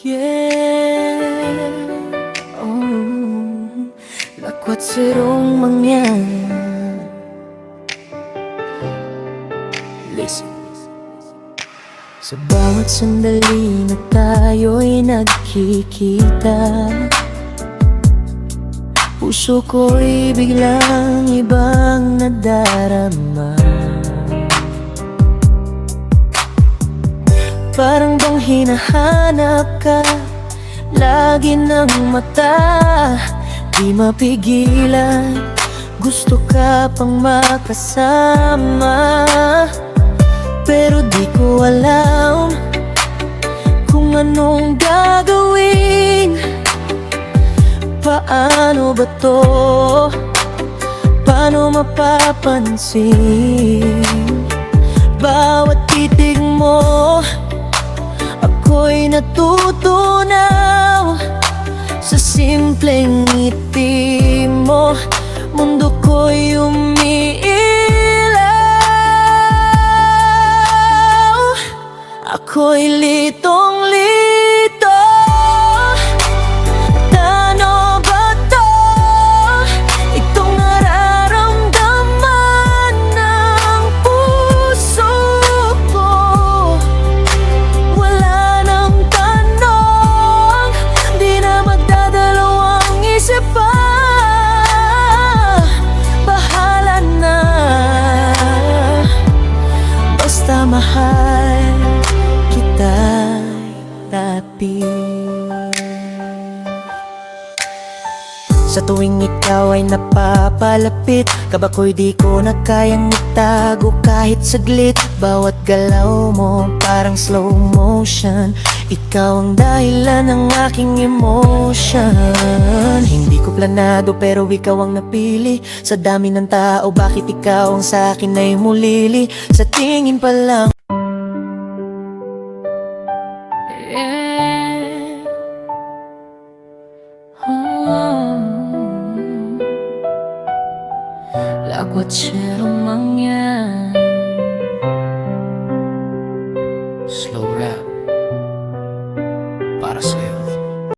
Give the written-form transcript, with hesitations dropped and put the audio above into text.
Yeah, lakwat sirong mangyan. Listen. Sa bawat sandali na tayo'y nagkikita, puso ko'y biglang ibang nadarama. Parang bang hinahanap ka lagi ng mata, di mapigilan, gusto ka pang makasama. Pero di ko alam kung anong gagawin. Paano ba to? Paano mapapansin? Bawat titig mo, ako'y natutunaw. Sa simpleng ngiti mo, mundo ko'y umiilaw. Ako'y litong-lito. Ano ba to? Itong nararamdaman ng puso ko. Wala nang tanong, di na magdadalawang isip pa. Bahala na, basta mahal sa tuwing ikaw ay napapalapit, kaba ko'y di ko na kayang itago kahit saglit. Bawat galaw mo parang slow motion, ikaw ang dahilan ng aking emotion. Hindi ko planado pero ikaw ang napili. Sa dami ng tao, bakit ikaw ang sa'kin ay mulili? Sa tingin pa lang lakwat sirong mangyan. Slow rap.